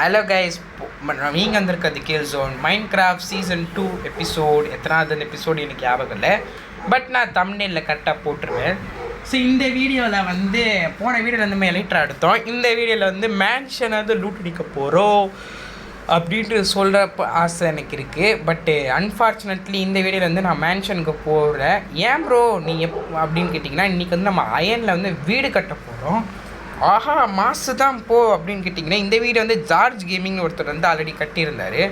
Hello guys, நீங்கள் வந்திருக்கிறது கில் ஜோன் மைண்ட் கிராஃப்ட் சீசன் 2 எபிசோட். எத்தனாவது எபிசோடு எனக்கு ஞாபகம் இல்லை, பட் நான் தம்ப்நெயிலில் கரெக்டாக போட்டுருவேன். ஸோ இந்த வீடியோவில் வந்து போன வீடியோவில் வந்து எலிட்ரா எடுத்தோம். இந்த வீடியோவில் வந்து மேன்ஷனாவது லூட் அடிக்க போகிறோம் அப்படின்ட்டு சொல்கிறப்ப ஆசை எனக்கு இருக்குது. பட்டு அன்ஃபார்ச்சுனேட்லி இந்த வீடியோவில் வந்து நான் மேன்ஷனுக்கு போகிறேன். ஏன் ப்ரோ நீ அப்படின்னு கேட்டிங்கன்னா, இன்றைக்கி வந்து நம்ம அயனில் வந்து வீடு கட்ட போகிறோம். ஆஹா மாசு தான் போ அப்படின்னு கேட்டிங்கன்னா, இந்த வீடு வந்து ஜார்ஜ் கேமிங்னு ஒருத்தர் வந்து ஆல்ரெடி கட்டியிருந்தார்.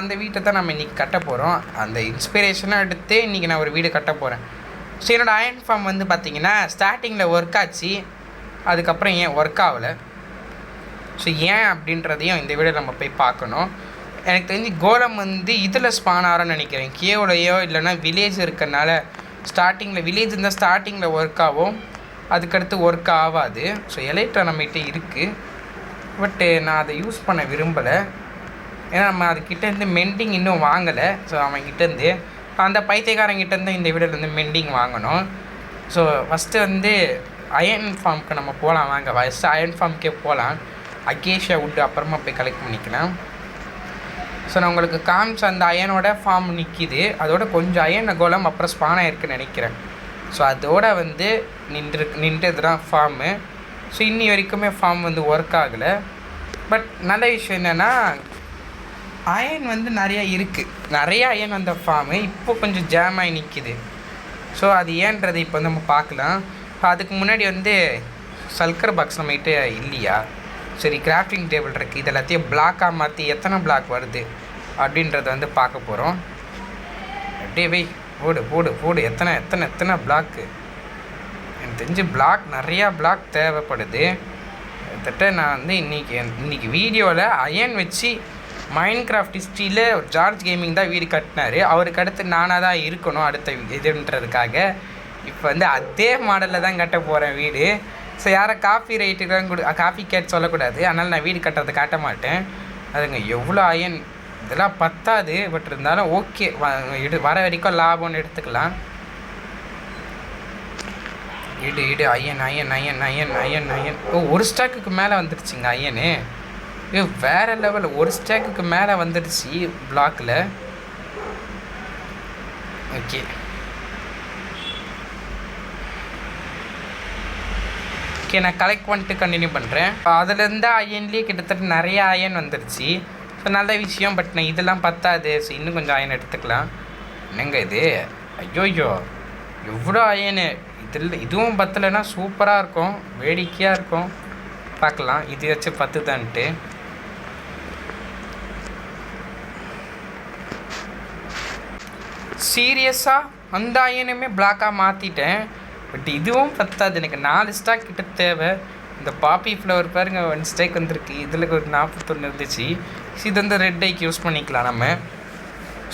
அந்த வீட்டை தான் நம்ம இன்றைக்கி கட்ட போகிறோம். அந்த இன்ஸ்பிரேஷனாக எடுத்து இன்றைக்கி நான் ஒரு வீடு கட்ட போகிறேன். ஸோ என்னோடய அயன் ஃபார்ம் வந்து பார்த்திங்கன்னா ஸ்டார்டிங்கில் ஒர்க் ஆச்சு, அதுக்கப்புறம் ஏன் ஒர்க் ஆகலை. ஸோ ஏன் அப்படின்றதையும் இந்த வீடியோ நம்ம போய் பார்க்கணும். எனக்கு தெரிஞ்சு கோலம் வந்து இதில் ஸ்பான் ஆகிறோன்னு நினைக்கிறேன், கேவ்லையோ இல்லைன்னா வில்லேஜ் இருக்கிறனால. ஸ்டார்டிங்கில் வில்லேஜ் இருந்தால் ஸ்டார்டிங்கில் ஒர்க் ஆகும், அதுக்கடுத்து ஒர்க் ஆகாது. ஸோ எலைட்ரா நம்மகிட்ட இருக்குது, பட்டு நான் அதை யூஸ் பண்ண விரும்பலை. ஏன்னா நம்ம அதுக்கிட்டேருந்து மெண்டிங் இன்னும் வாங்கலை. ஸோ அவன்கிட்டேருந்து அந்த பைத்தியக்காரங்கிட்டேருந்து இந்த வீடியோவில் வந்து மெண்டிங் வாங்கணும். ஸோ ஃபஸ்ட்டு வந்து அயன் ஃபார்முக்கு நம்ம போகலாம். வாங்க ஃபஸ்ட்டு அயன் ஃபார்முக்கே போகலாம். அகேஷியா விட்டு அப்புறமா போய் கலெக்ட் பண்ணிக்கலாம். ஸோ நான் உங்களுக்கு காமிச்ச அந்த அயனோட ஃபார்ம் நிற்கிது, அதோட கொஞ்சம் அயன் கோலம் அப்புறம் ஸ்பான் ஆகிருக்குன்னு நினைக்கிறேன். ஸோ அதோட வந்து நின்றது தான் ஃபார்மு. ஸோ இன்னி வரைக்குமே ஃபார்ம் வந்து ஒர்க் ஆகலை. பட் நல்ல விஷயம் என்னென்னா, அயன் வந்து நிறையா இருக்குது, நிறையா அயன் வந்த ஃபார்மு இப்போ கொஞ்சம் ஜாம் ஆகி நிற்கிது. ஸோ அது ஏன்றது இப்போ நம்ம பார்க்கலாம். அதுக்கு முன்னாடி வந்து சல்கர் பாக்ஸ் நம்மகிட்ட இல்லையா? சரி, கிராஃப்டிங் டேபிள் இருக்குது, இது எல்லாத்தையும் பிளாக்காக மாற்றி எத்தனை பிளாக் வருது அப்படின்றத வந்து பார்க்க போகிறோம். அப்படியே வை போடு போடு போடு. எத்தனை எத்தனை எத்தனை பிளாக்கு? எனக்கு தெரிஞ்சு பிளாக் நிறையா பிளாக் தேவைப்படுது. கிட்டத்தட்ட நான் வந்து இன்றைக்கி வீடியோவில் அயன் வச்சு மைண்ட் கிராஃப்ட் ஹிஸ்ட்ரியில் ஜார்ஜ் கேமிங் தான் வீடு கட்டினார். அவருக்கு அடுத்து நானாக தான் இருக்கணும் அடுத்த இதுன்றதுக்காக. இப்போ வந்து அதே மாடலில் தான் கட்ட போகிறேன் வீடு. ஸோ யாரை காஃபி ரைட்டுக்கு காஃபி கேட் சொல்லக்கூடாது, அதனால் நான் வீடு கட்டுறதை காட்ட மாட்டேன். அதுங்க எவ்வளோ அயன், இதெல்லாம் பத்தாது. பட் இருந்தாலும் ஓகே, வர வரைக்கும் லாபம்னு எடுத்துக்கலாம். இடு அயன் அயன் அயன் அயன் அயன் அயன். ஓ, ஒரு ஸ்டாக்குக்கு மேலே வந்துடுச்சுங்க அயனு. வேறு லெவல், ஒரு ஸ்டாக்குக்கு மேலே வந்துடுச்சு பிளாக்கில். ஓகே, ஓகே நான் கலெக்ட் பண்ணிட்டு கண்டினியூ பண்ணுறேன். அதுலேருந்து அயன்லேயே கிட்டத்தட்ட நிறைய அயன் வந்துடுச்சு. ஸோ நல்ல விஷயம். பட் நான் இதெல்லாம் பத்தாது. ஸோ இன்னும் கொஞ்சம் அயன் எடுத்துக்கலாம். என்னங்க இது? ஐயோயோ எவ்வளோ அயனு! இதுவும் பத்தலைன்னா சூப்பராக இருக்கும், வேடிக்கையாக இருக்கும். பார்க்கலாம் இது வச்சு 10 தான்ட்டு. சீரியஸாக அந்த அயனுமே பிளாக்காக மாற்றிட்டேன். பட் இதுவும் பத்தாது, எனக்கு 4 ஸ்டாக் கிட்ட தேவை. இந்த பாப்பி ஃப்ளவர் பாருங்க, 1 ஸ்டாக் வந்திருக்கு. இதில் ஒரு 41 இருந்துச்சு. இது வந்து ரெட் ஐக்கு யூஸ் பண்ணிக்கலாம் நம்ம.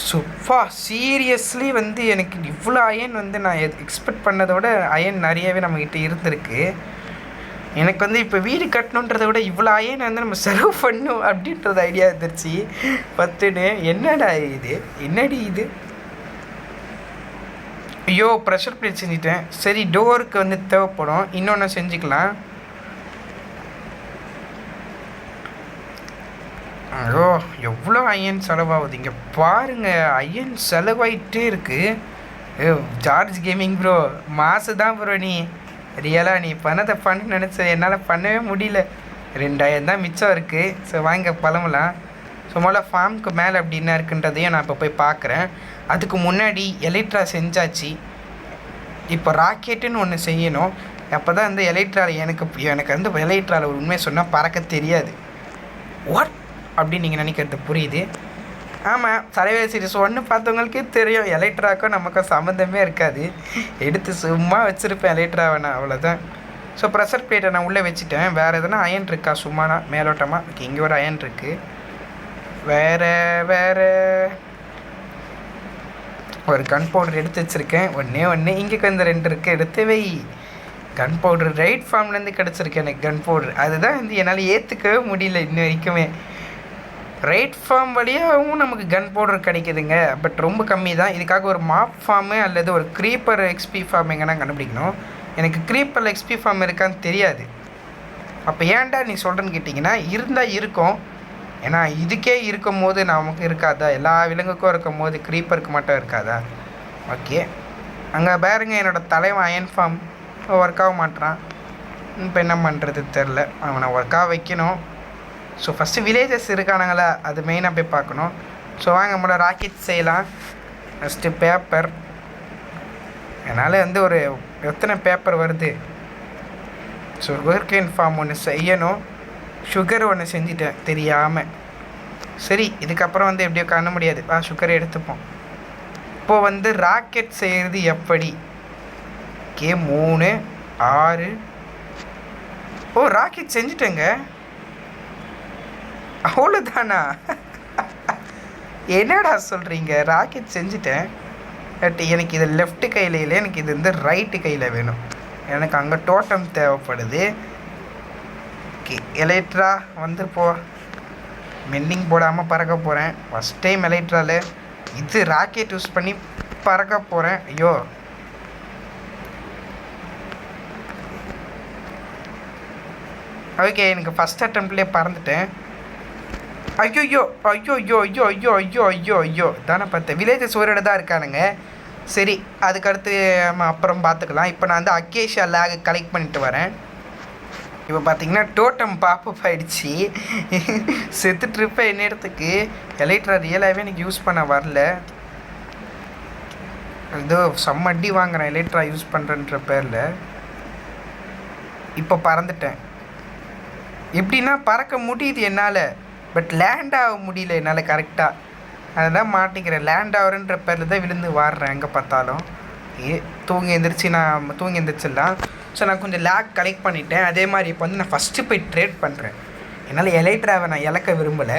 சுப்பா சீரியஸ்லி வந்து எனக்கு இவ்வளோ அயன் வந்து நான் எக்ஸ்பெக்ட் பண்ணதோட அயன் நிறையவே நம்மக்கிட்ட இருந்திருக்கு. எனக்கு வந்து இப்போ வீடு கட்டணுன்றதை விட இவ்வளோ அயன் வந்து நம்ம செலவு பண்ணணும் அப்படின்றது ஐடியா இருந்துருச்சு. 10ன்னு என்னடா இது, என்னடி இது? ஐயோ ப்ரெஷர் பிளேட் செஞ்சுட்டேன். சரி, டோருக்கு வந்து தேவைப்படும், இன்னொன்று செஞ்சுக்கலாம். ஐயோ எவ்வளோ அயன் செலவாகுது இங்கே பாருங்கள். அயன் செலவாயிட்டே இருக்குது. ஜார்ஜ் கேமிங் ப்ரோ மாசு தான் ப்ரோ. நீ ரியலாக நீ பண்ணதை பண்ண நினச்ச, என்னால் பண்ணவே முடியல. 2 அயன் தான் மிச்சம் இருக்குது. ஸோ வாங்க பழமலாம். ஸோ முதல்ல ஃபார்முக்கு மேலே அப்படி என்ன இருக்குன்றதையும் நான் இப்போ போய் பார்க்குறேன். அதுக்கு முன்னாடி எலைட்ரா செஞ்சாச்சு. இப்போ ராக்கெட்டுன்னு ஒன்று செய்யணும். அப்போ தான் வந்து எலைட்ராவில் எனக்கு வந்து எலைட்ராவில் ஒரு உண்மையை சொன்னால் பறக்க தெரியாது. வாட் அப்படின்னு நீங்கள் நினைக்கிறது புரியுது. ஆமாம், சர்வைவல் சீரிஸ் 1 பார்த்தவங்களுக்கே தெரியும் எலைட்ராக்கும் நமக்கும் சம்மந்தமே இருக்காது. எடுத்து சும்மா வச்சுருப்பேன் எலைட்ராவை நான், அவ்வளோதான். ஸோ ப்ரெஷர் பிளேட்டை நான் உள்ளே வச்சுட்டேன். வேறு எதனா அயன் இருக்கா சும்மானா மேலோட்டமாக? ஓகே, இங்கே ஒரு அயன் இருக்குது. வேறு ஒரு கன் பவுடர் எடுத்து வச்சுருக்கேன். ஒன்று இங்கே கொஞ்சம் 2 இருக்குது, எடுத்து வை. கன் பவுடர் ரைட் ஃபார்ம்லேருந்து கிடச்சிருக்கு எனக்கு கன் பவுடர். அதுதான் வந்து என்னால் ஏற்றுக்கவே முடியல இன்ன வரைக்குமே. ரைட் ஃபார்ம் வழியாகவும் நமக்கு கன் பவுடர் கிடைக்குதுங்க, பட் ரொம்ப கம்மி தான். இதுக்காக ஒரு மாப் ஃபார்மு அல்லது ஒரு க்ரீப்பர் எக்ஸ்பி ஃபார்ம் எங்கன்னா கண்டுபிடிக்கணும். எனக்கு க்ரீப்பர் எக்ஸ்பி ஃபார்ம் இருக்கான்னு தெரியாது. அப்போ ஏன்டா நீ சொல்கிறேன்னு கேட்டிங்கன்னா, இருந்தால் இருக்கும், ஏன்னா இதுக்கே இருக்கும் போது நமக்கு இருக்காதா, எல்லா விலங்குக்கும் இருக்கும் போது க்ரீப்பருக்கு மட்டும் இருக்காதா? ஓகே, அங்கே பாருங்க என்னோடய தலைவன் அயன் ஃபார்ம் ஒர்க் ஆக மாட்டான். இப்போ என்ன பண்ணுறது தெரில, அவனை ஒர்க்காக வைக்கணும். ஸோ ஃபஸ்ட்டு வில்லேஜஸ் இருக்கானுங்களா அது மெயினாக போய் பார்க்கணும். ஸோ வாங்க நம்மளோட ராக்கெட் செய்யலாம். ஃபஸ்ட்டு பேப்பர், என்னால் வந்து ஒரு எத்தனை பேப்பர் வருது. ஸோ சுகர்கேன் ஃபார்ம் ஒன்று செய்யணும். சுகர் ஒன்று செஞ்சிட்டேன் தெரியாமல். சரி, இதுக்கப்புறம் வந்து எப்படியோ காண முடியாது, சுகர் எடுத்துப்போம். இப்போது வந்து ராக்கெட் செய்கிறது எப்படி? ஓகே, 3 6. ஓ, ராக்கெட் செஞ்சுட்டேங்க, அவ்வளோதானா? என்னடா சொல்கிறீங்க? ராக்கெட் செஞ்சுட்டேன். பட் எனக்கு இது லெஃப்ட் கையில் இல்லை, எனக்கு இது வந்து ரைட்டு கையில் வேணும். எனக்கு அங்கே டோட்டம் தேவைப்படுது. ஓகே, எலைட்ரா வந்து போ. மென்னிங் போடாமல் பறக்க போகிறேன். ஃபஸ்ட் டைம் எலைட்ராவில் இது ராக்கெட் யூஸ் பண்ணி பறக்க போகிறேன். ஐயோ, ஓகே, எனக்கு ஃபஸ்ட் அட்டம்ப்ட்லேயே பறந்துட்டேன். ஐயோ ஐயோ ஐயோ ஐயோ ஐயோ ஐயோ ஐயோ ஐயோ ஐயோ தானே பார்த்தேன். வில்லேஜஸ் ஒரு இடம் தான் இருக்கானுங்க. சரி, அதுக்கடுத்து நம்ம அப்புறம் பார்த்துக்கலாம். இப்போ நான் வந்து அக்கேஷியா லேக் கலெக்ட் பண்ணிட்டு வரேன். இப்போ பார்த்தீங்கன்னா டோட்டம் பாப்பப் ஆகிடுச்சி. செத்துட்ருப்பேன் என்னிடத்துக்கு. எலைட்ரா ரியலாகவே எனக்கு யூஸ் பண்ண வரல. ஏதோ செம்ம அடி வாங்குறேன் எலைட்ரா யூஸ் பண்ணுறன்ற பேரில். இப்போ பறந்துட்டேன். எப்படின்னா பறக்க முடியுது என்னால், பட் லேண்ட் ஆக முடியல என்னால் கரெக்டாக. அதுதான் மாட்டிக்கிறேன். லேண்ட் ஆகிறன்ற பேரில் தான் விழுந்து வாடுறேன் எங்கே பார்த்தாலும். தூங்கி எழுந்திரிச்சிடலாம். ஸோ நான் கொஞ்சம் லேக் கலெக்ட் பண்ணிட்டேன். அதே மாதிரி இப்போ வந்து நான் ஃபஸ்ட்டு போய் ட்ரேட் பண்ணுறேன். என்னால் எலைட்ராவை நான் இழக்க விரும்பலை.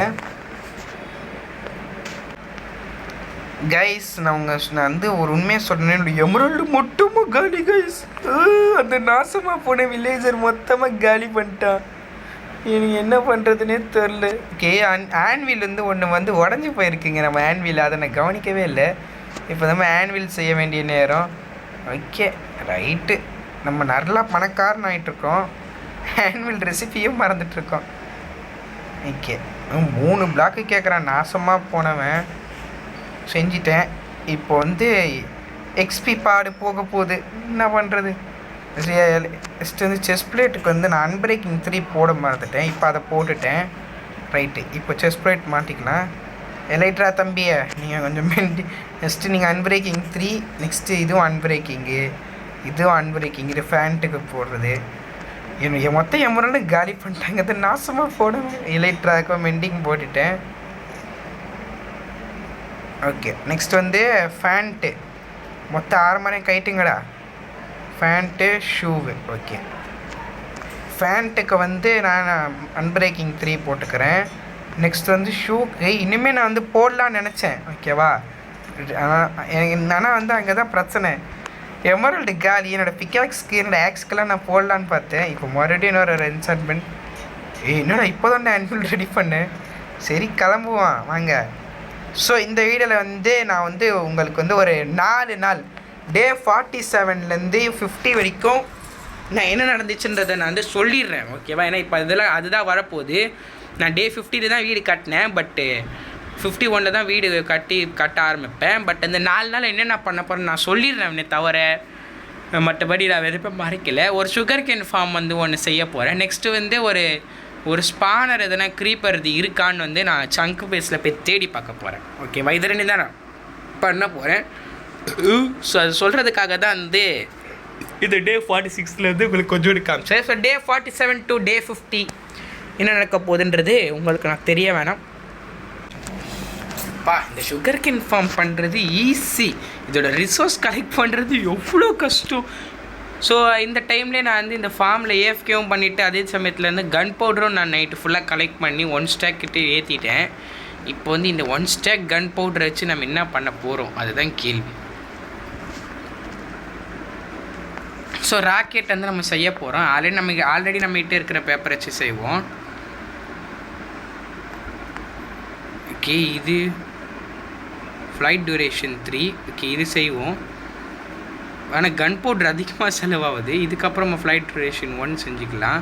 கைஸ், நான் வந்து ஒரு உண்மையை சொல்கிறேன், என்னோடய எமரல்டு மொத்தமாக காலி கைஸ். அந்த நாசமாக போன வில்லேஜர் மொத்தமாக காலி பண்ணிட்டான். எனக்கு என்ன பண்ணுறதுனே தெரில. ஓகே, ஆன்வில் வந்து ஒன்று வந்து உடஞ்சி போயிருக்குங்க நம்ம ஆன்வில். அதை நான் கவனிக்கவே இல்லை. இப்போ நம்ம ஆன்வில் செய்ய வேண்டிய நேரம். ஓகே, ரைட்டு, நம்ம நல்லா பணக்காரன் ஆகிட்டுருக்கோம். ஆன்வில் ரெசிபியும் மறந்துட்டுருக்கோம். ஓகே, 3 பிளாக்கு கேட்குறான் நாசமாக போனவன். செஞ்சிட்டேன். இப்போ வந்து எக்ஸ்பி பாடு போக போகுது, என்ன பண்ணுறது? நெக்ஸ்ட்டு வந்து செஸ் பிளேட்டுக்கு வந்து நான் அன்பிரேக்கிங் 3 போட மறந்துட்டேன். இப்போ அதை போட்டுட்டேன். ரைட்டு, இப்போ செஸ் பிளேட் மாட்டிக்கலாம். எலைட்ரா தம்பியை நீங்கள் கொஞ்சம் நெக்ஸ்ட்டு நீங்கள் அன்பிரேக்கிங் 3, நெக்ஸ்ட்டு இதுவும் அன்பிரேக்கிங்கு, இதுவும் அன்பிரேக்கிங். இது ஃபேண்ட்டுக்கு போடுறது. என் மொத்தம் எம்மரோட காலி பண்ணிட்டாங்க. அது நாசமாக போடுவேன். எலைட்ராக்கும் மெண்டிங் போட்டுட்டேன். ஓகே, நெக்ஸ்ட் வந்து ஃபேண்ட்டு மொத்தம் 6 மரம் கைட்டுங்கடா. ஃபேண்ட்டு ஷூவு. ஓகே, ஃபேண்ட்டுக்கு வந்து நான் அன்பிரேக்கிங் 3 போட்டுக்கிறேன். நெக்ஸ்ட் வந்து ஷூக்கு இனிமேல் நான் வந்து போடலான்னு நினச்சேன். ஓகேவா, ஆனால் வந்து அங்கே தான் பிரச்சனை. எமரல்டு காலி. என்னோடய பிக்காக்ஸ்க்கு என்னோடய ஆக்ஸ்க்கெல்லாம் நான் போடலான்னு பார்த்தேன். இப்போ மறுபடியும் இன்னொரு என்சான்மெண்ட். என்னோட இப்போ தான் நான் ஆன்வில் ரெடி பண்ணேன். சரி, கிளம்புவான் வாங்க. ஸோ இந்த வீடியோவில் வந்து நான் வந்து உங்களுக்கு வந்து ஒரு 4 நாள் டே 47லேருந்து 50 வரைக்கும் நான் என்ன நடந்துச்சுன்றதை நான் வந்து சொல்லிடுறேன். ஓகேவா, ஏன்னா இப்போ இதெல்லாம் அதுதான் வரப்போகுது. நான் டே 50 தான் வீடு கட்டினேன், பட்டு 51 தான் வீடு கட்ட ஆரம்பிப்பேன். பட் அந்த 4 நாள் என்னென்ன பண்ண போகிறேன்னு நான் சொல்லிடுறேன் தவிர மற்றபடி நான் வெறுப்ப மறைக்கலை. ஒரு சுகர் கேன் ஃபார்ம் வந்து ஒன்று செய்ய போகிறேன். நெக்ஸ்ட்டு வந்து ஒரு ஸ்பானர் எதனா க்ரீப்பர் இது இருக்கான்னு வந்து நான் சங்கு பேஸில் போய் தேடி பார்க்க போகிறேன். ஓகேவா, இது 2 தான் நான் பண்ண போகிறேன். ஸோ அது சொல்கிறதுக்காக தான் வந்து இது டே 46லேருந்து உங்களுக்கு கொஞ்சம் காமிச்சேன். ஸோ டே 47 டு டே 50 என்ன நடக்க போகுதுன்றது உங்களுக்கு நான் தெரிய வேணாம். இந்த சுகர் கேன் ஃபார்ம் பண்ணுறது ஈஸி, இதோட ரிசோர்ஸ் கலெக்ட் பண்ணுறது எவ்வளோ கஷ்டம். ஸோ இந்த டைம்லேயே நான் வந்து இந்த ஃபார்மில் ஏஎஃப்கேவும் பண்ணிவிட்டு அதே சமயத்தில் வந்து கன் பவுடரும் நான் நைட்டு ஃபுல்லாக கலெக்ட் பண்ணி 1 ஸ்டாக் கிட்டே ஏற்றிட்டேன். இப்போ வந்து இந்த 1 ஸ்டாக் கன் பவுடரை வச்சு நம்ம என்ன பண்ண போகிறோம் அதுதான் கேள்வி. ஸோ ராக்கெட் வந்து நம்ம செய்ய போகிறோம். ஆல்ரெடி நம்மகிட்ட இருக்கிற பேப்பர் வச்சு செய்வோம். ஓகே, இது ஃப்ளைட் டியூரேஷன் 3. ஓகே, இது செய்வோம். ஆனால் கன் பவுடர் அதிகமாக செலவாகுது. இதுக்கப்புறம் நம்ம ஃப்ளைட் டியூரேஷன் 1 செஞ்சுக்கலாம்.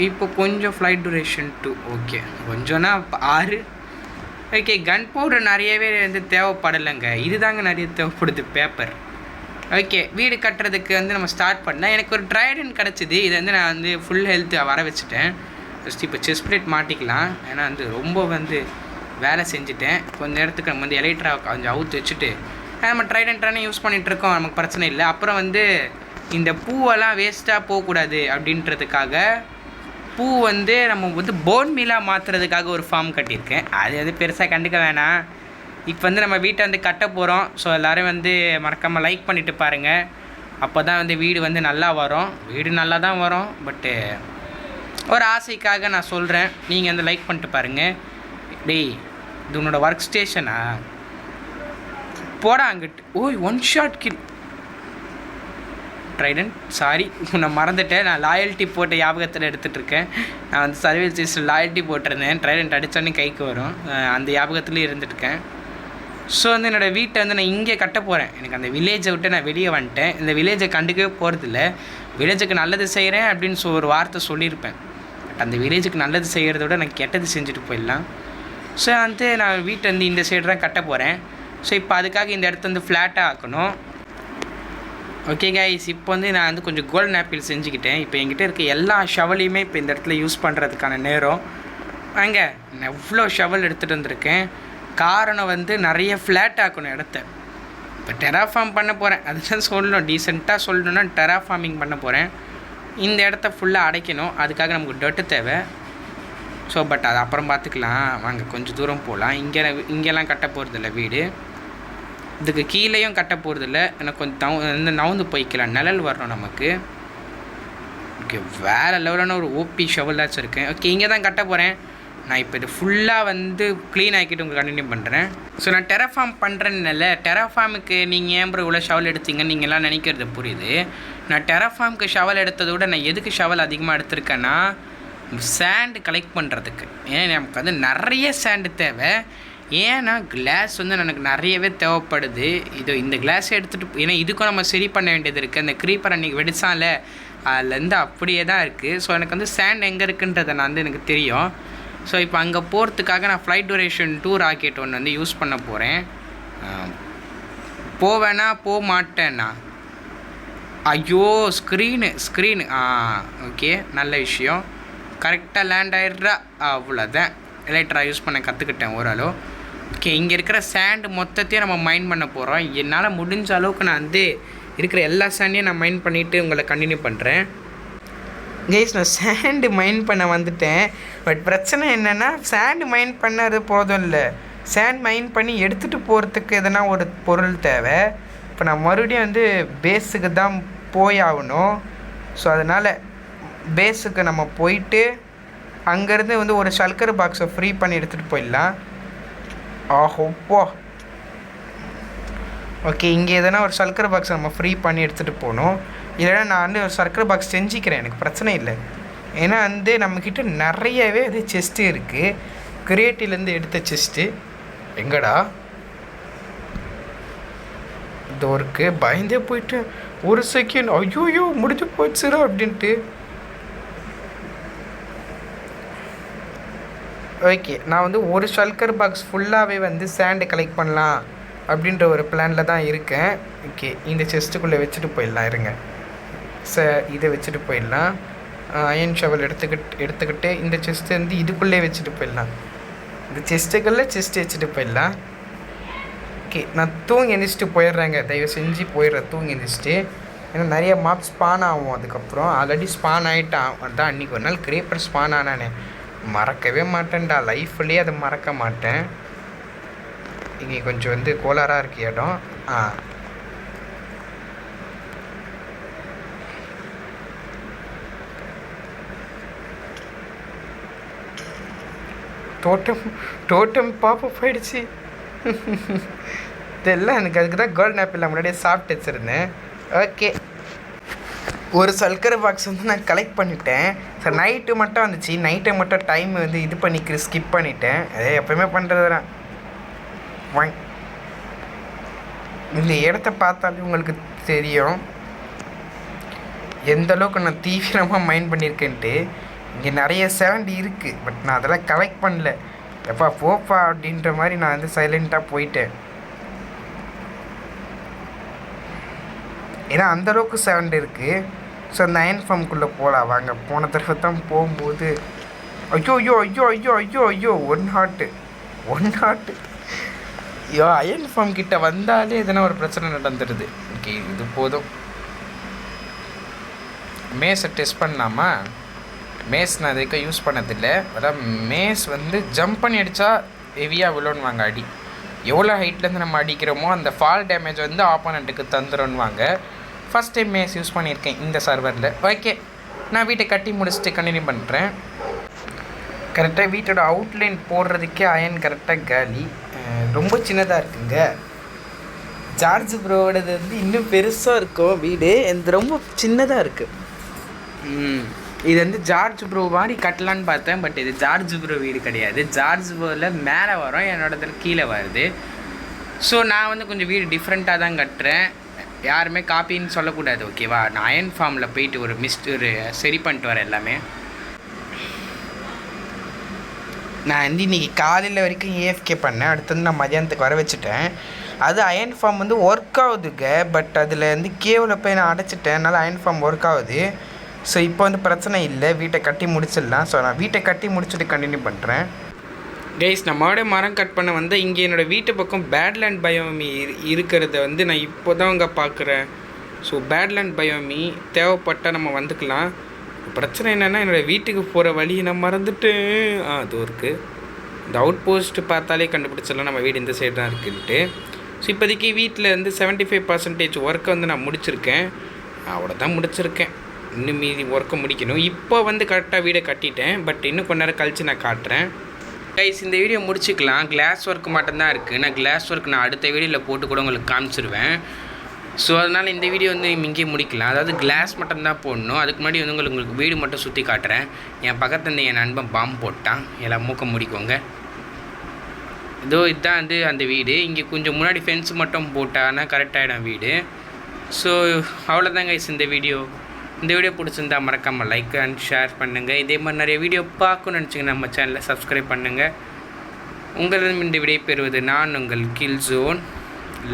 இப்போ கொஞ்சம் ஃப்ளைட் டூரேஷன் 2 ஓகே கொஞ்சம்னா 6. ஓகே கன் பவுடர் நிறையவே வந்து தேவைப்படலைங்க, இதுதாங்க நிறைய தேவைப்படுது பேப்பர். ஓகே வீடு கட்டுறதுக்கு வந்து நம்ம ஸ்டார்ட் பண்ணேன். எனக்கு ஒரு ட்ரைடன் கிடச்சிது, இதை வந்து நான் வந்து ஃபுல் ஹெல்த்து வர வச்சுட்டேன். ஜஸ்ட் இப்போ செஸ்ட் பிளேட் மாட்டிக்கலாம், ஏன்னா வந்து ரொம்ப வந்து வேலை செஞ்சுட்டேன். கொஞ்சம் நேரத்துக்கு நம்ம வந்து எலைட்ரா கொஞ்சம் அவுத்து வச்சுட்டு நம்ம ட்ரைடன்ட்டானே யூஸ் பண்ணிகிட்ருக்கோம், நமக்கு பிரச்சனை இல்லை. அப்புறம் வந்து இந்த பூவெல்லாம் வேஸ்ட்டாக போகக்கூடாது அப்படின்றதுக்காக பூ வந்து நம்ம வந்து போன் மீலாக மாற்றுறதுக்காக ஒரு ஃபார்ம் கட்டியிருக்கேன். அது வந்து பெருசாக கண்டுக்க வேணாம். இப்போ வந்து நம்ம வீட்டை வந்து கட்ட போகிறோம். ஸோ எல்லோரும் வந்து மறக்காமல் லைக் பண்ணிவிட்டு பாருங்கள், அப்போ தான் வந்து வீடு வந்து நல்லா வரும். வீடு நல்லா தான் வரும், பட்டு ஒரு ஆசைக்காக நான் சொல்கிறேன், நீங்கள் வந்து லைக் பண்ணிட்டு பாருங்கள். டேய் இது உன்னோட ஒர்க் ஸ்டேஷனா? போடா அங்கிட்டு. ஓய் 1 ஷாட் கில் ட்ரைடன். சாரி நான் மறந்துட்டேன், நான் லாயல்ட்டி போட்ட ஞாபகத்தில் எடுத்துகிட்ருக்கேன். நான் வந்து சர்வீஸ் சிஸ்டம் லாயல்ட்டி போட்டிருந்தேன், ட்ரைடன்ட் அடித்தோடனே கைக்கு வரும், அந்த ஞாபகத்துலேயும் இருந்துட்டுருக்கேன். ஸோ வந்து என்னோடய வீட்டை வந்து நான் இங்கே கட்ட போகிறேன். எனக்கு அந்த வில்லேஜை விட்டு நான் வெளியே வந்துட்டேன், இந்த வில்லேஜை கண்டுக்கவே போகிறதில்ல. வில்லேஜுக்கு நல்லது செய்கிறேன் அப்படின்னு ஒரு வார்த்தை சொல்லியிருப்பேன், பட் அந்த வில்லேஜுக்கு நல்லது செய்கிறத விட நான் கெட்டது செஞ்சுட்டு போயிடலாம். ஸோ வந்து நான் வீட்டை வந்து இந்த சைடு தான் கட்ட போகிறேன். ஸோ இப்போ அதுக்காக இந்த இடத்த வந்து ஃப்ளாட்டாக ஆக்கணும். ஓகே கைஸ், இப்போ வந்து நான் வந்து கொஞ்சம் கோல்டன் ஆப்பிள் செஞ்சுக்கிட்டேன். இப்போ என்கிட்ட இருக்க எல்லா ஷவலையுமே இப்போ இந்த இடத்துல யூஸ் பண்ணுறதுக்கான நேரம். அங்கே நான் எவ்வளோ ஷவல் எடுத்துகிட்டு வந்திருக்கேன். காரணம் வந்து நிறைய ஃப்ளாட் ஆக்கணும் இடத்த. இப்போ டெராஃபார்ம் பண்ண போகிறேன், அதுதான் சொல்லணும், டீசெண்டாக சொல்லணுன்னா டெராஃபார்மிங் பண்ண போகிறேன். இந்த இடத்த ஃபுல்லாக அடைக்கணும், அதுக்காக நமக்கு டொட்டு தேவை. ஸோ பட் அது அப்புறம் பார்த்துக்கலாம், வாங்க கொஞ்சம் தூரம் போகலாம். இங்கெல்லாம் கட்ட போகிறதில்ல வீடு, இதுக்கு கீழேயும் கட்ட போகிறதில்ல. எனக்கு கொஞ்சம் நவுந்து போய்க்கலாம், நிழல் வரணும் நமக்கு. ஓகே வேறு லெவலான ஒரு ஓபி ஷவலாச்சும் இருக்கேன். ஓகே இங்கே தான் கட்ட போகிறேன். நான் இப்போ இது ஃபுல்லாக வந்து க்ளீன் ஆக்கிட்டு உங்களுக்கு கண்டினியூ பண்ணுறேன். ஸோ நான் டெராஃபார்ம் பண்ணுறேன்னுல, டெராஃபார்முக்கு நீங்கள் ஏன் ப்ரோ இவ்வளோ ஷவல் எடுத்தீங்கன்னு நீங்கள்லாம் நினைக்கிறது புரியுது. நான் டெராஃபார்முக்கு ஷவல் எடுத்ததை விட நான் எதுக்கு ஷவல் அதிகமாக எடுத்திருக்கேன்னா, சாண்டு கலெக்ட் பண்ணுறதுக்கு. ஏன்னா நமக்கு வந்து நிறைய சாண்டு தேவை. ஏன்னா கிளாஸ் வந்து எனக்கு நிறையவே தேவைப்படுது. இந்த கிளாஸை எடுத்துகிட்டு, ஏன்னா இதுக்கும் நம்ம சரி பண்ண வேண்டியது இருக்குது. அந்த க்ரீப்பர் அன்றைக்கி வெடிச்சால அதுலேருந்து அப்படியே தான் இருக்குது. ஸோ எனக்கு வந்து சாண்ட் எங்கே இருக்குன்றதை நான் வந்து எனக்கு தெரியும். ஸோ இப்போ அங்கே போகிறதுக்காக நான் ஃப்ளைட் டூரேஷன் 2 ராக்கெட் ஒன்று வந்து யூஸ் பண்ண போகிறேன். போவேனா போக மாட்டேன்னா, ஐயோ ஸ்க்ரீனு ஓகே நல்ல விஷயம், கரெக்டாக லேண்ட் ஆகிடுறா, அவ்வளோதான். எலக்ட்ரா யூஸ் பண்ண கற்றுக்கிட்டேன் ஓரளவு. ஓகே இங்கே இருக்கிற சாண்டு மொத்தத்தையும் நம்ம மைண்ட் பண்ண போகிறோம். என்னால் முடிஞ்ச அளவுக்கு நான் வந்து இருக்கிற எல்லா சாண்டையும் நான் மைண்ட் பண்ணிவிட்டு உங்களை கண்டினியூ பண்ணுறேன். கைஸ் நான் சாண்டு மைண்ட் பண்ண வந்துட்டேன். பட் பிரச்சனை என்னென்னா, சாண்டு மைண்ட் பண்ணது போதும் இல்லை, சாண்ட் மைண்ட் பண்ணி எடுத்துகிட்டு போகிறதுக்கு எதனா ஒரு பொருள் தேவை. இப்போ நான் மறுபடியும் வந்து பேஸுக்கு தான் போய் ஆகணும். ஸோ அதனால் பேஸுக்கு நம்ம போயிட்டு அங்கேருந்து வந்து ஒரு ஷல்கர் பாக்ஸை ஃப்ரீ பண்ணி எடுத்துகிட்டு போயிடலாம். ஆஹோப்போ ஓகே இங்கே எதனா ஒரு ஷல்கர் பாக்ஸை நம்ம ஃப்ரீ பண்ணி எடுத்துகிட்டு போகணும். இல்லைன்னா நான் வந்து ஒரு ஷல்கர் பாக்ஸ் செஞ்சுக்கிறேன், எனக்கு பிரச்சனை இல்லை. ஏன்னா வந்து நம்மக்கிட்ட நிறையவே இது செஸ்ட்டு இருக்குது, கிரியேட்டிவ்லேருந்து எடுத்த செஸ்ட்டு. எங்கடா இதோ இருக்குது, பயந்தே போயிட்டு ஒரு செகண்ட், ஐயோயோ முடிஞ்சு போச்சுரா அப்படின்ட்டு. ஓகே நான் வந்து ஒரு ஷல்கர் பாக்ஸ் ஃபுல்லாகவே வந்து சாண்டு கலெக்ட் பண்ணலாம் அப்படின்ற ஒரு பிளானில் தான் இருக்கேன். ஓகே இந்த செஸ்ட்டுக்குள்ளே வச்சுட்டு போயிடலாம், இருங்க இதை வச்சுட்டு போயிடலாம். அயன் ஷவல் எடுத்துக்கிட்டு இந்த செஸ்ட்டு வந்து இதுக்குள்ளே வச்சுட்டு போயிடலாம். இந்த செஸ்ட்டுக்குள்ளே செஸ்ட்டு வச்சுட்டு போயிடலாம். ஓகே நான் தூங்கி எந்திரிச்சிட்டு போயிடுறேங்க, தயவு செஞ்சு போயிடுறேன் தூங்கி எந்திரிச்சிட்டு. ஏன்னா நிறைய மாப் ஸ்பான் ஆகும். அதுக்கப்புறம் ஆல்ரெடி ஸ்பான் ஆகிட்டான். அதுதான் அன்றைக்கி ஒரு நாள் கிரேப்பர் ஸ்பான் ஆனானே, மறக்கவே மாட்டேன்டா, லைஃப்லேயே அதை மறக்க மாட்டேன். இங்கே கொஞ்சம் வந்து கோளாறாக இருக்கு இடம். டோட்டம் பாப்பா போயிடுச்சு. இதெல்லாம் எனக்கு அதுக்கு தான் கோல்டன் ஆப்பிள் முன்னாடியே சாப்பிட்டு வச்சுருந்தேன். ஓகே ஒரு ஷல்கர் பாக்ஸ் வந்து நான் கலெக்ட் பண்ணிட்டேன். சார் நைட்டு மட்டும் வந்துச்சு, நைட்டை மட்டும் டைம் வந்து இது பண்ணிக்கிற ஸ்கிப் பண்ணிட்டேன். அதே எப்போயுமே பண்ணுறது தான். இந்த இடத்த பார்த்தாலே உங்களுக்கு தெரியும் எந்த அளவுக்கு நான் தீவிரமாக மைண்ட் பண்ணியிருக்கேன்ட்டு. இங்கே நிறைய சேண்ட் இருக்குது, பட் நான் அதெல்லாம் கலெக்ட் பண்ணல. எப்பா போப்பா அப்படின்ற மாதிரி நான் வந்து சைலண்ட்டாக போயிட்டேன். ஏன்னா அந்தளவுக்கு சேண்ட் இருக்குது. ஸோ அந்த அயன் ஃபார்முக்குள்ளே போகலாம் வாங்க. போன தடவை தான் போகும்போது ஐயோ ஐயோ ஐயோ ஐயோ ஐயோ ஐயோ ஒன் ஹார்ட்டு ஐயோ அயன் ஃபார்ம் கிட்ட வந்தாலே எதனா ஒரு பிரச்சனை நடந்துடுது. ஓகே இது போதும். மேஸை டெஸ்ட் பண்ணலாமா? மேஸ் நான் இதுக்கு யூஸ் பண்ணதில்லை. அதான் மேஸ் வந்து ஜம்ப் பண்ணி அடித்தா ஹெவியாக விழுன்னுவாங்க அடி. எவ்வளோ ஹைட்லேருந்து நம்ம அடிக்கிறோமோ அந்த ஃபால் டேமேஜ் வந்து ஆப்போனண்ட்டுக்கு தந்துடும்வாங்க. ஃபஸ்ட் டைம் மேஸ் யூஸ் பண்ணியிருக்கேன் இந்த சர்வரில். ஓகே நான் வீட்டை கட்டி முடிச்சுட்டு கண்டினியூ பண்ணுறேன். கரெக்டாக வீட்டோட அவுட்லைன் போடுறதுக்கே அயன் கரெக்டாக காலி. ரொம்ப சின்னதாக இருக்குங்க. ஜார்ஜ் ப்ரோவோடது வந்து இன்னும் பெருசாக இருக்கும் வீடு. இது ரொம்ப சின்னதாக இருக்குது. இது வந்து ஜார்ஜ் ப்ரோ மாதிரி கட்டலான்னு பார்த்தேன். பட் இது ஜார்ஜ் ப்ரோ வீடு கிடையாது. ஜார்ஜ் ப்ரோவில் மேலே வரும், என்னோடதில் கீழே வருது. ஸோ நான் வந்து கொஞ்சம் வீடு டிஃப்ரெண்ட்டாக தான் கட்டுறேன். யாருமே காப்பின்னு சொல்லக்கூடாது, ஓகேவா? நான் அயன் ஃபார்மில் போயிட்டு ஒரு சரி பண்ணிட்டு வரேன் எல்லாமே. நான் வந்து இன்றைக்கி காலையில் வரைக்கும் ஏஎஃப்கே பண்ணேன். அடுத்தது நான் மதியானத்துக்கு வர வச்சுட்டேன். அது அயன் ஃபார்ம் வந்து ஒர்க் ஆகுதுங்க. பட் அதில் வந்து கேவில் போய் நான் அடைச்சிட்டேன். அதனால் அயன் ஃபார்ம் ஒர்க் ஆகுது. ஸோ இப்போ வந்து பிரச்சனை இல்லை, வீட்டை கட்டி முடிச்சிடலாம். ஸோ நான் வீட்டை கட்டி முடிச்சுட்டு கண்டினியூ பண்ணுறேன். கைஸ் நம்மளோட மரம் கட் பண்ண வந்து இங்கே என்னோடய வீட்டு பக்கம் பேட்லேண்ட் பயோமி இருக்கிறத வந்து நான் இப்போ தான் அங்கே பார்க்குறேன். ஸோ பேட்லேண்ட் பயோமி தேவைப்பட்டால் நம்ம வந்துக்கலாம். பிரச்சனை என்னென்னா என்னோடய வீட்டுக்கு போகிற வழியை நான் மறந்துட்டு அது இருக்குது. இந்த அவுட் போஸ்ட்டு பார்த்தாலே கண்டுபிடிச்சிடலாம் நம்ம வீடு இந்த சைடு தான் இருக்குன்ட்டு. ஸோ இப்போதைக்கு வீட்டில் வந்து 75% ஒர்க்கை வந்து நான் முடிச்சிருக்கேன். அவ்வளோதான் முடிச்சிருக்கேன். இன்னும் மீதி ஒர்க்கை முடிக்கணும். இப்போ வந்து கரெக்டாக வீடை கட்டிட்டேன். பட் இன்னும் கொஞ்ச நேரம் கழித்து நான் காட்டுறேன். கைஸ் இந்த வீடியோ முடிச்சிக்கலாம். கிளாஸ் ஒர்க் மட்டும்தான் இருக்குது. நான் கிளாஸ் ஒர்க் நான் அடுத்த வீடியோவில் போட்டு கூட உங்களுக்கு காமிச்சிருவேன். ஸோ அதனால் இந்த வீடியோ வந்து இங்கேயே முடிக்கலாம். அதாவது கிளாஸ் மட்டும்தான் போடணும். அதுக்கு முன்னாடி வந்து உங்களுக்கு வீடு மட்டும் சுற்றி காட்டுறேன். என் பக்கத்துலேருந்து என் நண்பன் பாம்பு போட்டான். எல்லாம் மூக்க முடிக்கோங்க. இதுதான் வந்து அந்த வீடு. இங்கே கொஞ்சம் முன்னாடி ஃபென்ஸ் மட்டும் போட்டான்னா கரெக்டாகிடும் வீடு. ஸோ அவ்வளோதாங்க கைஸ் இந்த வீடியோ. இந்த வீடியோ பிடிச்சிருந்தா மறக்காமல் லைக் அண்ட் ஷேர் பண்ணுங்கள். இதே மாதிரி நிறைய வீடியோ பார்க்கணும்னு நினச்சிங்கன்னா நம்ம சேனலை சப்ஸ்கிரைப் பண்ணுங்கள். உங்களிடம் இந்த விடை பெறுவது நான் உங்கள் கில் ஜோன்.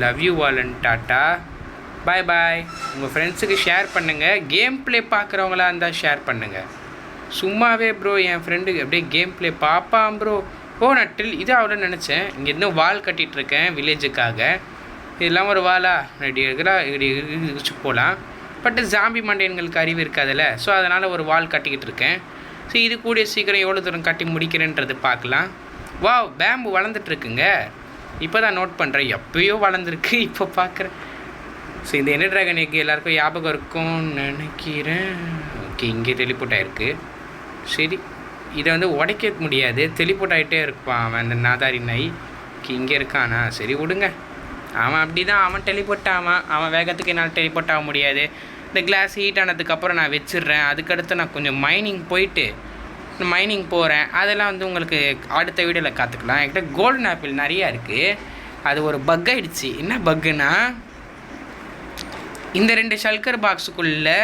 Love you all and tata. Bye bye. உங்கள் ஃப்ரெண்ட்ஸுக்கு ஷேர் பண்ணுங்கள். கேம் ப்ளே பார்க்குறவங்களா இருந்தால் ஷேர் பண்ணுங்கள். சும்மாவே ப்ரோ என் ஃப்ரெண்டுக்கு அப்படியே கேம் ப்ளே பார்ப்பான் ப்ரோ. நான் இது அவ்வளோ நினச்சேன். இங்கே இன்னும் வால் கட்டிகிட்ருக்கேன் வில்லேஜுக்காக. இதெல்லாம் ஒரு வாலா இப்படி வச்சு போகலாம். பட் ஜாம்பி மண்டையன்களுக்கு அறிவு இருக்காதில்ல. ஸோ அதனால் ஒரு வால் கட்டிக்கிட்டு இருக்கேன். ஸோ இது கூடிய சீக்கிரம் எவ்வளோ தூரம் கட்டி முடிக்கிறேன்றது பார்க்கலாம். பேம்பு வளர்ந்துட்டுருக்குங்க. இப்போ தான் நோட் பண்ணுறேன். எப்போயோ வளர்ந்துருக்கு, இப்போ பார்க்குறேன். ஸோ இந்த எண்டர் ட்ராகன் எக்கு எல்லாேருக்கும் ஞாபகம் இருக்கும்னு நினைக்கிறேன். ஓகே இங்கே டெலிபோர்ட் ஆகிருக்கு. சரி இதை வந்து உடைக்க முடியாது, டெலிபோர்ட் ஆகிட்டே இருப்பான் அவன் அந்த நாதாரி நாய். இங்கே இருக்கானா? சரி விடுங்க. அவன் அப்படி தான், அவன் டெலிபோர்ட் ஆவான். அவன் வேகத்துக்கு என்னால் டெலிபோர்ட் ஆக முடியாது. இந்த கிளாஸ் ஹீட் ஆனதுக்கப்புறம் நான் வச்சிடுறேன். அதுக்கடுத்து நான் கொஞ்சம் மைனிங் போகிறேன். அதெல்லாம் வந்து உங்களுக்கு அடுத்த வீடியோவில் காத்துக்கலாம். என்கிட்ட கோல்டன் ஆப்பிள் நிறையா இருக்குது. அது ஒரு பக் ஆகிடுச்சு. என்ன பக்குன்னா இந்த 2 ஷல்கர் பாக்ஸுக்குள்ளே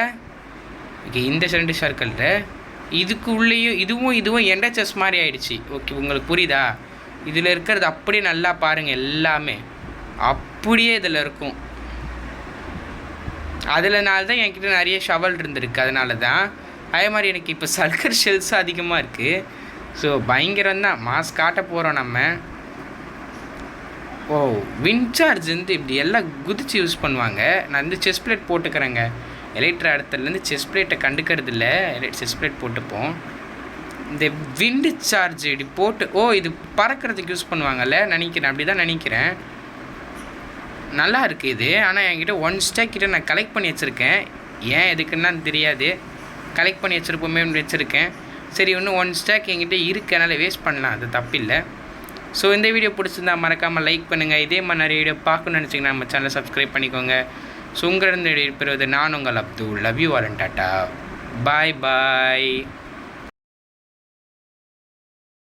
இந்த 2 ஷல்கரில் இதுக்கு உள்ளேயும் இதுவும் எண்ட செஸ் மாதிரி ஆகிடுச்சு. ஓகே உங்களுக்கு புரியுதா? இதில் இருக்கிறது அப்படியே நல்லா பாருங்கள். எல்லாமே அப்படியே இதில் இருக்கும். அதனால தான் என்கிட்ட நிறைய ஷவல் இருந்திருக்கு. அதனால தான் அதே மாதிரி எனக்கு இப்போ சல்கர் ஷெல்ஸும் அதிகமாக இருக்குது. ஸோ பயங்கரம் தான். மாஸ் காட்ட போகிறோம் நம்ம. வின்சார்ஜ் வந்து இப்படி எல்லாம் குதிச்சு யூஸ் பண்ணுவாங்க. நான் வந்து செஸ் பிளேட் போட்டுக்கிறேங்க. எலக்ட்ரா இடத்துலேருந்து செஸ் பிளேட்டை கண்டுக்கிறது இல்லை. செஸ் பிளேட் போட்டுப்போம். இந்த விண்டு சார்ஜ் இப்படி போட்டு இது பறக்கிறதுக்கு யூஸ் பண்ணுவாங்கல்ல நினைக்கிறேன். அப்படி தான் நினைக்கிறேன். நல்லா இருக்குது இது. ஆனால் என்கிட்ட 1 ஸ்டாக் கிட்ட நான் கலெக்ட் பண்ணி வச்சுருக்கேன். ஏன் எதுக்குன்னா தெரியாது. கலெக்ட் பண்ணி வச்சுருப்போமே வச்சுருக்கேன். சரி இன்னும் 1 ஸ்டாக் என்கிட்ட இருக்குது. அதனால் வேஸ்ட் பண்ணலாம், அது தப்பில்லை. ஸோ இந்த வீடியோ பிடிச்சிருந்தா மறக்காமல் லைக் பண்ணுங்கள். இதே மாதிரி நிறைய வீடியோ பார்க்கணுன்னு நினச்சிங்கன்னா நம்ம சேனலை சப்ஸ்கிரைப் பண்ணிக்கோங்க. ஸோ உங்களிடம் பெறுவது நான் உங்கள் Abdul. Love you all and tata. Bye bye.